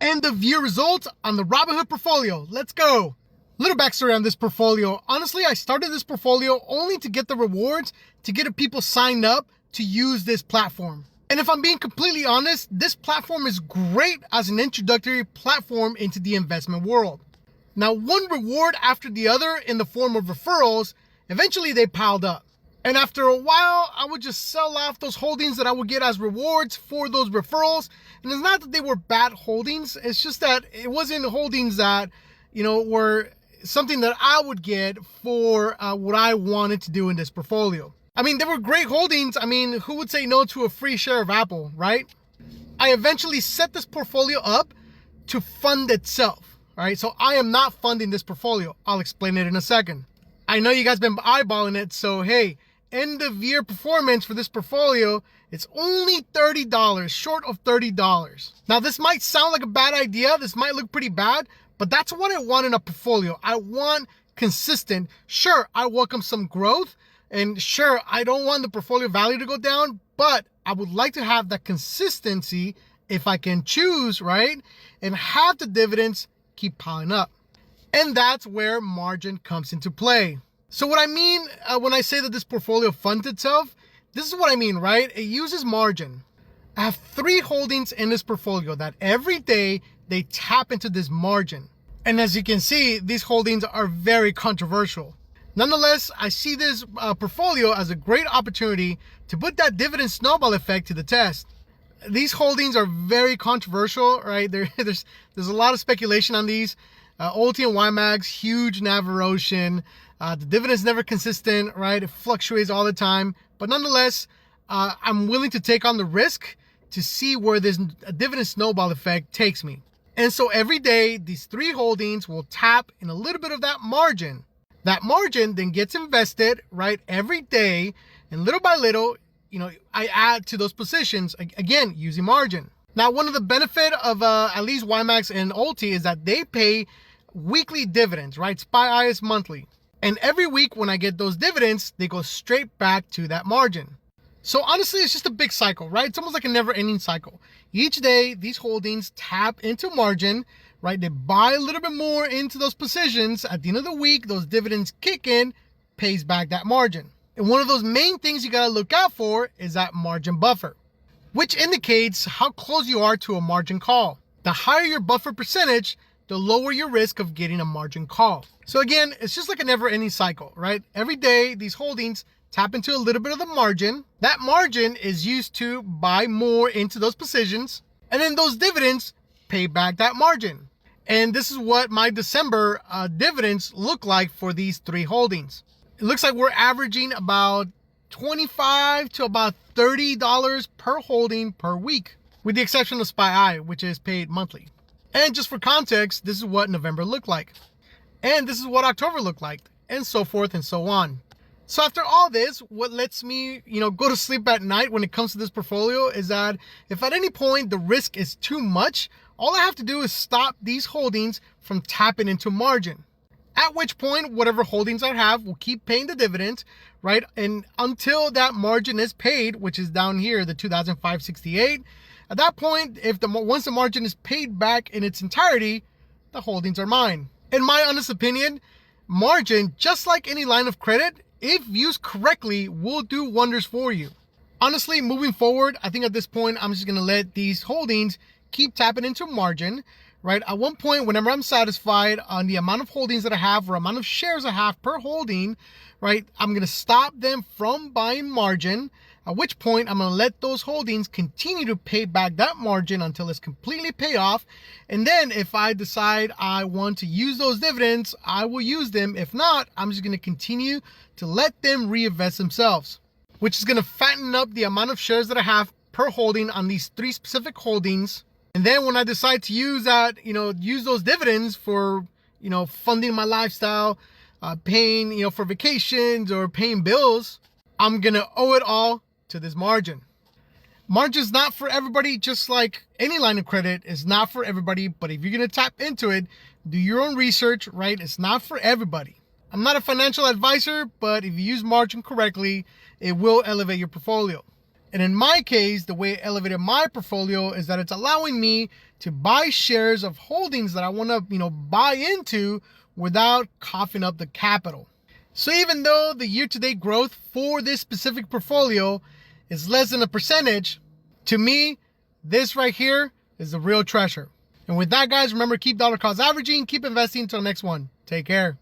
End of year results on the Robinhood portfolio. Let's go. Little backstory on this portfolio. Honestly, I started this portfolio only to get the rewards to get people signed up to use this platform. And if I'm being completely honest, this platform is great as an introductory platform into the investment world. Now, one reward after the other in the form of referrals, eventually they piled up. And after a while, I would just sell off those holdings that I would get as rewards for those referrals. And it's not that they were bad holdings. It's just that it wasn't holdings that, were something that I would get for what I wanted to do in this portfolio. I mean, they were great holdings. I mean, who would say no to a free share of Apple, right? I eventually set this portfolio up to fund itself, all right? So I am not funding this portfolio. I'll explain it in a second. I know you guys been eyeballing it, so hey, end of year performance for this portfolio, it's only $30, short of $30. Now, this might sound like a bad idea. This might look pretty bad, but that's what I want in a portfolio. I want consistent. Sure, I welcome some growth, and sure, I don't want the portfolio value to go down, but I would like to have that consistency if I can choose, right? And have the dividends keep piling up. And that's where margin comes into play. So what I mean when I say that this portfolio funds itself, this is what I mean, right? It uses margin. I have 3 holdings in this portfolio that every day they tap into this margin. And as you can see, these holdings are very controversial. Nonetheless, I see this portfolio as a great opportunity to put that dividend snowball effect to the test. These holdings are very controversial, right? There's a lot of speculation on these. OLT and YMAX, huge NAV erosion. The dividend's never consistent, right? It fluctuates all the time. But nonetheless, I'm willing to take on the risk to see where this dividend snowball effect takes me. And so every day, these 3 holdings will tap in a little bit of that margin. That margin then gets invested, right, every day. And little by little, I add to those positions, again, using margin. Now, one of the benefit of at least YMAX and OLT is that they pay weekly dividends, right? SPY is monthly. And every week when I get those dividends, they go straight back to that margin. So honestly, it's just a big cycle, right? It's almost like a never-ending cycle. Each day, these holdings tap into margin, right? They buy a little bit more into those positions. At the end of the week, those dividends kick in, pays back that margin. And one of those main things you got to look out for is that margin buffer, which indicates how close you are to a margin call. The higher your buffer percentage, the lower your risk of getting a margin call. So again, it's just like a never-ending cycle, right? Every day, these holdings tap into a little bit of the margin. That margin is used to buy more into those positions, and then those dividends pay back that margin. And this is what my December dividends look like for these 3 holdings. It looks like we're averaging about $25 to about $30 per holding per week, with the exception of SPY, which is paid monthly. And just for context, this is what November looked like. And this is what October looked like, and so forth and so on. So after all this, what lets me, go to sleep at night when it comes to this portfolio is that if at any point the risk is too much, all I have to do is stop these holdings from tapping into margin. At which point, whatever holdings I have will keep paying the dividend, right? And until that margin is paid, which is down here, the 2,568, at that point, once the margin is paid back in its entirety, the holdings are mine. In my honest opinion, margin, just like any line of credit, if used correctly, will do wonders for you. Honestly, moving forward, I think at this point, I'm just going to let these holdings keep tapping into margin, right? At one point, whenever I'm satisfied on the amount of holdings that I have or amount of shares I have per holding, right, I'm going to stop them from buying margin, at which point I'm going to let those holdings continue to pay back that margin until it's completely paid off. And then if I decide I want to use those dividends, I will use them. If not, I'm just going to continue to let them reinvest themselves, which is going to fatten up the amount of shares that I have per holding on these 3 specific holdings. And then when I decide to use that, use those dividends for, funding my lifestyle, paying, for vacations or paying bills, I'm going to owe it all to this margin. Margin is not for everybody, just like any line of credit is not for everybody. But if you're going to tap into it, do your own research, right? It's not for everybody. I'm not a financial advisor, but if you use margin correctly, it will elevate your portfolio. And in my case, the way it elevated my portfolio is that it's allowing me to buy shares of holdings that I want to, buy into without coughing up the capital. So even though the year-to-date growth for this specific portfolio is less than a percentage, to me, this right here is the real treasure. And with that, guys, remember, keep dollar cost averaging, keep investing until the next one. Take care.